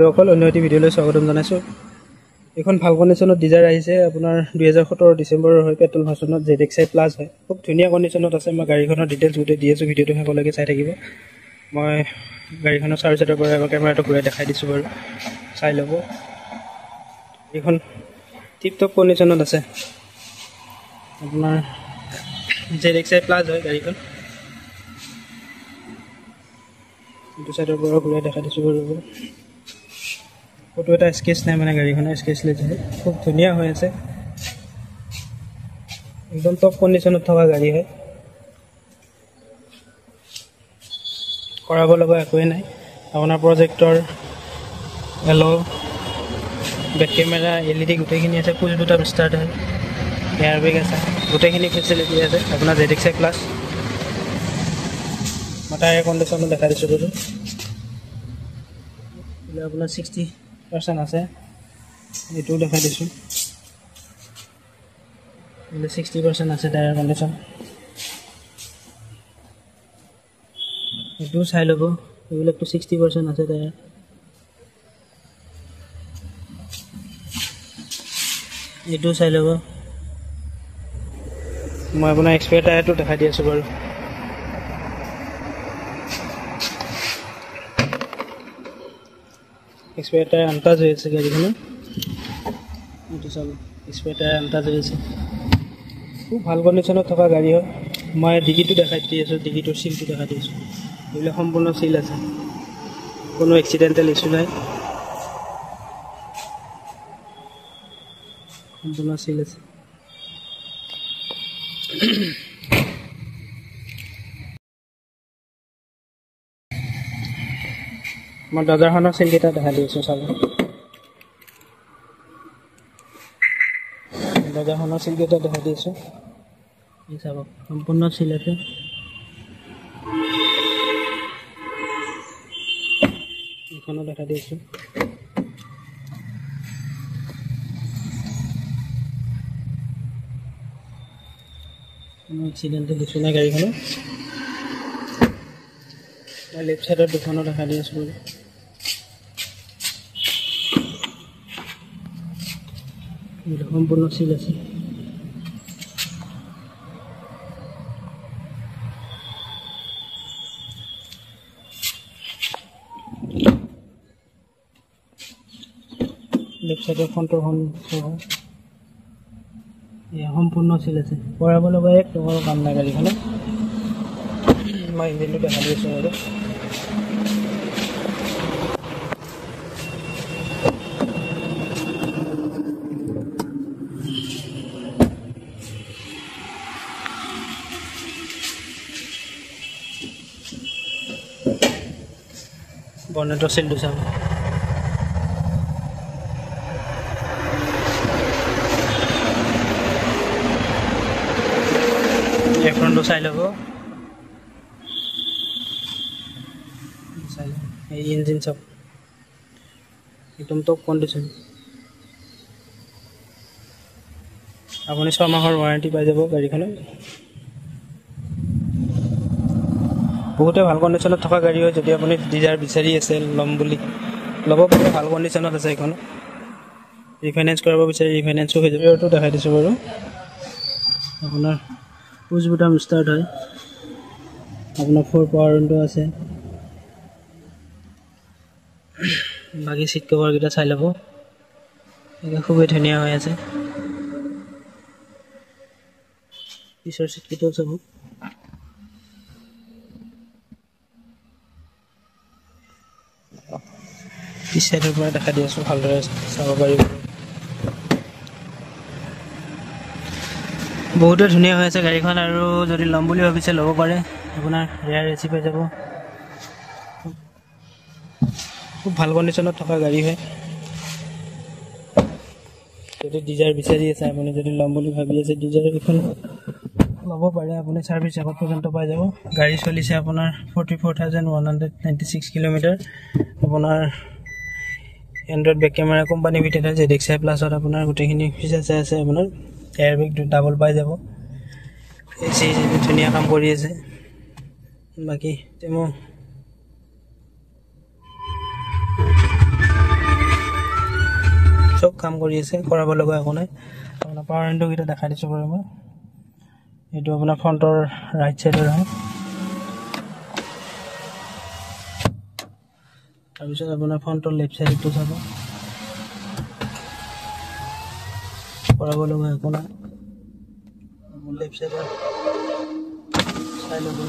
সকল অন্য এটি ভিডিঅ'লৈ স্বাগতম জনাইছোঁ। এইখন ভাল কণ্ডিশ্যনত ডিজাৰ আহিছে আপোনাৰ 2017 ডিচেম্বৰৰ হয়। পেট্ৰল ভাৰ্চনত ZXi প্লাছ হয়। খুব ধুনীয়া কণ্ডিশ্যনত আছে। মই গাড়ীখনৰ ডিটেইলছ গোটেই দি আছোঁ, ভিডিঅ'টো শেষলৈকে চাই থাকিব। মই গাড়ীখনৰ চাৰ্জাৰৰ পৰা এবাৰ কেমেৰাটো ঘূৰাই দেখাই দিছোঁ বাৰু, চাই ল'ব। এইখন টিপটপ কণ্ডিশ্যনত আছে। আপোনাৰ ZXi প্লাছ হয় গাড়ীখন। এইটো চাইডৰ পৰা ঘূৰাই দেখাই দিছোঁ বাৰু। ফটো এটা স্কেচ নাই, মানে গাড়ীখনৰ স্কেচ লৈছে। খুব ধুনীয়া হৈ আছে, একদম টপ কণ্ডিশ্যনত থকা গাড়ী হয়। কৰাব লগা একোৱেই নাই। আপোনাৰ প্ৰজেক্টৰ, বেক কেমেৰা, LED গোটেইখিনি আছে। পুল দুটা ষ্টাৰ্ট হয়, এয়াৰ বেগ আছে, গোটেইখিনি ফেচিলিটি আছে আপোনাৰ ZXi প্লাছ। মই টায়াৰ কণ্ডিশ্যনো দেখাই দিছোঁ বাৰু। আপোনাৰ 60% আছে, এইটোও দেখাই দিছোঁ। 60% আছে টায়াৰ কণ্ডিশ্যন, এইটোও চাই ল'ব। এইবিলাকতো 60% আছে টায়াৰ। এইটোও চাই ল'ব। মই আপোনাৰ এক্সপায়াৰ টায়াৰটো দেখাই দি আছোঁ বাৰু। এক্সপায়াৰ টায়াৰ আনটাচ হৈ আছে গাড়ীখনৰ, এইটো চাব। এক্সপায়াৰ টায়াৰ আনটাচ হৈ আছে। খুব ভাল কণ্ডিশ্যনত থকা গাড়ী হয়। মই ডিকিটো দেখাই দি আছোঁ, ডিকিটোৰ চিলটো দেখাই দি আছোঁ। এইবিলাক সম্পূৰ্ণ চিল আছে, কোনো এক্সিডেণ্টেল ইছ্যু নাই, সম্পূৰ্ণ চিল আছে। মই দৰ্জাখনৰ চিলকেইটা দেখাই দি আছোঁ, চাব। দৰ্জাখনৰ চিলকেইটা দেখাই দি আছোঁ, এই চাব, সম্পূৰ্ণ চিল আছে। এইখনো দেখাই দি আছোঁ। কোনো এক্সিডেণ্টেল ইছ্যু নাই গাড়ীখনৰ। মই লেফ্ট ছাইডত দুখনো দেখাই দি আছোঁ বাৰু। সম্পূৰ্ণ চিল আছে। লেফ্ট ছাইডৰ ফ্ৰণ্টৰখন সম্পূৰ্ণ চিল আছে। কৰাব লগা এক টকাৰো কাম নাই গাড়ীখনত। মই ইঞ্জিনটো দেখা দি আছোঁ বাৰু। বনেটৰ চিলটো চাব। এফ্ৰণ্টটো চাই ল'ব। এই ইঞ্জিন চাওক, একদম টপ কণ্ডিশ্যন। আপুনি 6 মাহৰ ৱাৰেণ্টি পাই যাব গাড়ীখনত। বহুতে ভাল কণ্ডিশ্যনত থকা গাড়ী হয়। যদি আপুনি ডিজাৰ বিচাৰি আছে ল'ম বুলি, ল'ব পাৰে। ভাল কণ্ডিশ্যনত আছে এইখন। ৰিফাইনেন্স কৰাব বিচাৰি ৰিফাইনেন্সো হৈ যাব। এইটো দেখাই দিছোঁ বাৰু। আপোনাৰ পুছ বুটাম ষ্টাৰ্ট হয়, আপোনাৰ 4 পাৱাৰ উইণ্ডো আছে। বাকী চিট কভাৰকেইটা চাই ল'ব, খুবেই ধুনীয়া হৈ আছে। পিছৰ চিটকেইটাও চাব। পিছ চাইডৰ পৰা দেখা দি আছোঁ, ভালদৰে চাব পাৰিব। বহুতে ধুনীয়া হৈ আছে গাড়ীখন, আৰু যদি ল'ম বুলি ভাবিছে ল'ব পাৰে। আপোনাৰ ৰেয়াৰ এচি পাই যাব। খুব ভাল কণ্ডিশ্যনত থকা গাড়ী হয়। যদি ডিজাৰ বিচাৰি আছে, আপুনি যদি ল'ম বুলি ভাবি আছে ডিজাৰ, এইখন ল'ব পাৰে। আপুনি ছাৰ্ভিচ ৰেকৰ্ড পৰ্যন্ত পাই যাব। গাড়ী চলিছে আপোনাৰ 44,196 কিলোমিটাৰ। আপোনাৰ এণ্ড্ৰইড বেক কেমেৰা কোম্পানী ভিতৰত ZXi প্লাছত আপোনাৰ গোটেইখিনি ফিচাৰ্ছ আছে। আপোনাৰ এয়াৰ বেগ ডাবল পাই যাব। এচি ধুনীয়া কাম কৰি আছে। বাকী কাম কৰি আছে, কৰাব লগা একো নাই। আপোনাৰ পাৱাৰ উইণ্ডোকেইটা দেখাই দিছোঁ বাৰু মই। এইটো আপোনাৰ ফ্ৰণ্টৰ ৰাইট চাইডৰ হয়। তাৰপিছত আপোনাৰ ফ্ৰণ্টৰ লেফ্ট চাইডটো চাব, কৰাব লগা একো নাই। লেফ্ট চাইডৰ চাই ল'ব,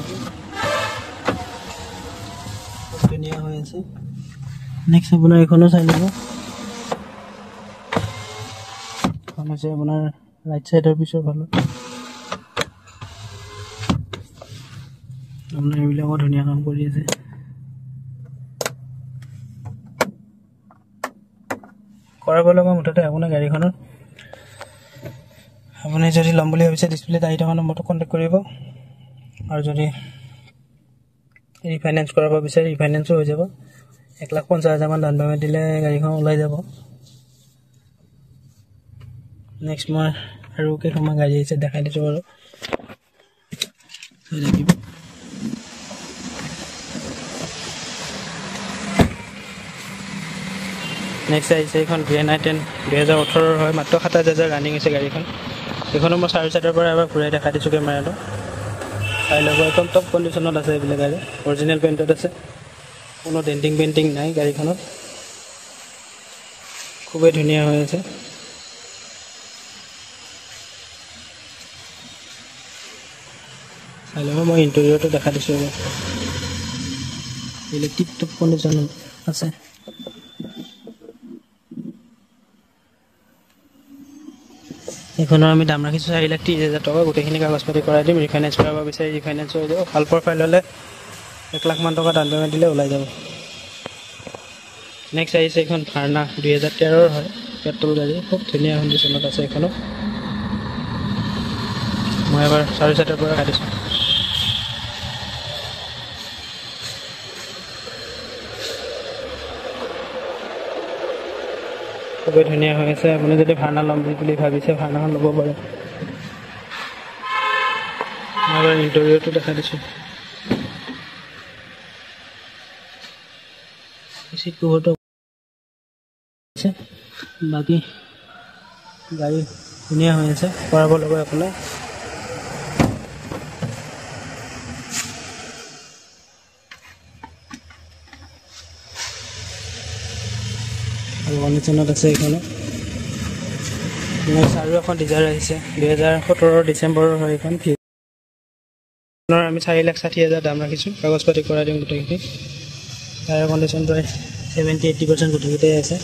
ধুনীয়া হৈ আছে। নেক্সট আপোনাৰ এইখনো চাই ল'ব, এখন হৈছে আপোনাৰ ৰাইট চাইডৰ পিছৰ ফালে। আপোনাৰ এইবিলাকো ধুনীয়া কাম কৰি আছে। কৰাব লগা মুঠতে আপোনাৰ গাড়ীখনৰ। আপুনি যদি ল'ম বুলি ভাবিছে ডিছপ্লেত আহি থকা নম্বৰটো কণ্টেক্ট কৰিব, আৰু যদি ৰিফাইনেন্স কৰাব বিচাৰে ৰিফাইনেন্সো হৈ যাব। 1,50,000 মান ডাউন পে'মেণ্ট দিলে গাড়ীখন ওলাই যাব। নেক্সট মই আৰু কেইখনমান গাড়ী আহিছে দেখাই দিছোঁ বাৰু, চাই থাকিব। নেক্সট আহিছে এইখন VN-i10 2018 হয়, মাত্ৰ 27,000 ৰানিং হৈছে গাড়ীখন। এইখনো মই চাৰি চাইডৰ পৰা এবাৰ ঘূৰাই দেখাই দিছোঁ কেমেৰাটো, চাই ল'ব। একদম টপ কণ্ডিশ্যনত আছে এইবিলাক গাড়ী, অৰিজিনেল পেইণ্টত আছে, কোনো ডেণ্টিং পেইণ্টিং নাই গাড়ীখনত, খুবেই ধুনীয়া হৈ আছে। চাই ল'ব, মই ইণ্টেৰিয়ৰটো দেখাই দিছোঁ এবাৰ, এইবিলাক টিপ টপ কণ্ডিশ্যনত আছে। এইখনৰ আমি দাম ৰাখিছোঁ 4,30,000 টকা। গোটেইখিনি কাগজ পাতি কৰাই দিম। ৰিফাইনেন্স কৰাব বিচাৰি ৰিফাইনেন্স হৈ যাব। ভাল প্ৰফাইল হ'লে 1,00,000 মান টকা ডাউন পে'মেণ্ট দিলে ওলাই যাব। নেক্সট আহিছে এইখন ভাৰ্না 2013 হয়, পেট্ৰল গাড়ী, খুব ধুনীয়া কণ্ডিশ্যনত আছে এইখনো। মই এবাৰ চাৰি চাইডৰ পৰা কাটিছোঁ। খুবেই ধুনীয়া হৈ আছে। আপুনি যদি ভাৰ্না ল'ম বুলি ভাবিছে ভাৰ্নাখন ল'ব পাৰে। মই এবাৰ ইণ্টেৰিয়ৰটো দেখাই দিছোঁ, চিট বহুতো আছে। বাকী গাড়ী ধুনীয়া হৈ আছে, কৰাব লগা একো নাই। কণ্ডিশ্যনত আছে এইখনো। নেক্সট আৰু এখন ডিজাৰ আহিছে 2017 ডিচেম্বৰৰ হয় এইখন। আমি 4,60,000 দাম ৰাখিছোঁ, কাগজ পাতি কৰাই দিম গোটেইখিনি। টায়াৰ কণ্ডিশ্যন প্ৰায় 70-80% গোটেইকেইটাই আছে,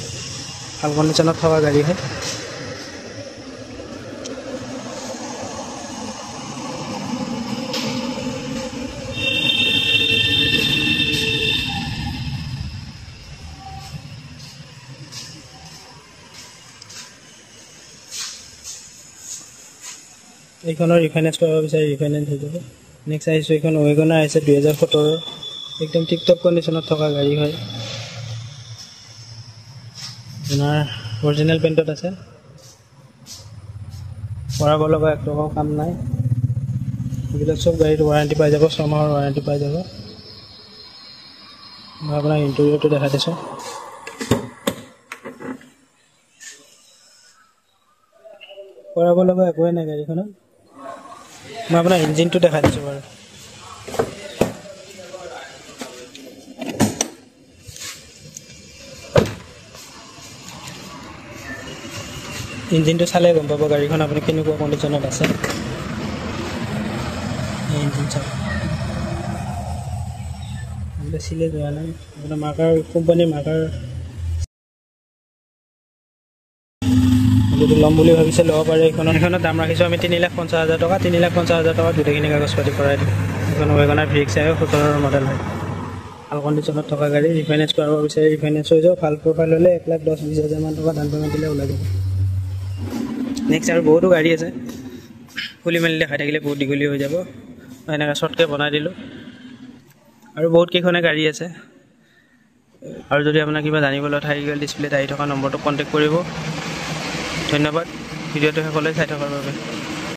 ভাল কণ্ডিশ্যনত থকা গাড়ী হয়। এইখনৰ ৰিফাইনেন্স কৰিব বিচাৰি ৰিফাইনেন্স হৈ যাব। নেক্সট আহিছোঁ এইখন ৱেগনাৰ আহিছে 2017, একদম টিপটপ কণ্ডিশ্যনত থকা গাড়ী হয়। আপোনাৰ অৰিজিনেল পেইণ্টত আছে, কৰাব লগা এক টকাও কাম নাই। এইবিলাক চব গাড়ীত ৱাৰেণ্টি পাই যাব, 6 মাহৰ ৱাৰেণ্টি পাই যাব। মই আপোনাক ইণ্টেৰিয়ৰটো দেখাই দিছোঁ। কৰাব লগা একোৱেই নাই গাড়ীখনত। মই আপোনাৰ ইঞ্জিনটো দেখাই দিছোঁ বাৰু। ইঞ্জিনটো চালে গম পাব গাড়ীখন আপুনি কেনেকুৱা কণ্ডিশ্যনত আছে। ইঞ্জিন চাওক, চিলে যোৱা নাই। আপোনাৰ মাৰ্কাৰ, কোম্পানীৰ মাৰ্কাৰ যদি ল'ম বুলি ভাবিছে ল'ব পাৰে। এইখনৰ দাম ৰাখিছোঁ আমি 3,50,000 টকা। 3,50,000 টকাত গোটেইখিনি কাগজ পাতি কৰাই দিম। এইখন ৱেগনাৰ VX 17 মডেল হয়, ভাল কণ্ডিশ্যনত থকা গাড়ী। ৰিফাইনেন্স কৰাব বিচাৰি ৰিফাইনেন্স হৈ যাব। ভাল প্ৰফাইল হ'লে 1,10,000-20,000 মান টকা ডাউন পে'মেণ্ট দিলে ওলাই যাব। নেক্সট আৰু বহুতো গাড়ী আছে, খুলি মেলি দেখাই থাকিলে বহুত দীঘলীয়া হৈ যাব, এনেকৈ শ্বৰ্টকৈ বনাই দিলোঁ। আৰু বহুত কেইখনে গাড়ী আছে। আৰু যদি আপোনাৰ কিবা জানিবলৈ থাকি গ'ল ডিছপ্লেত আহি থকা নম্বৰটো কণ্টেক্ট কৰিব। ধন্যবাদ ভিডিঅ'টো শেষলৈ চাই থকাৰ বাবে।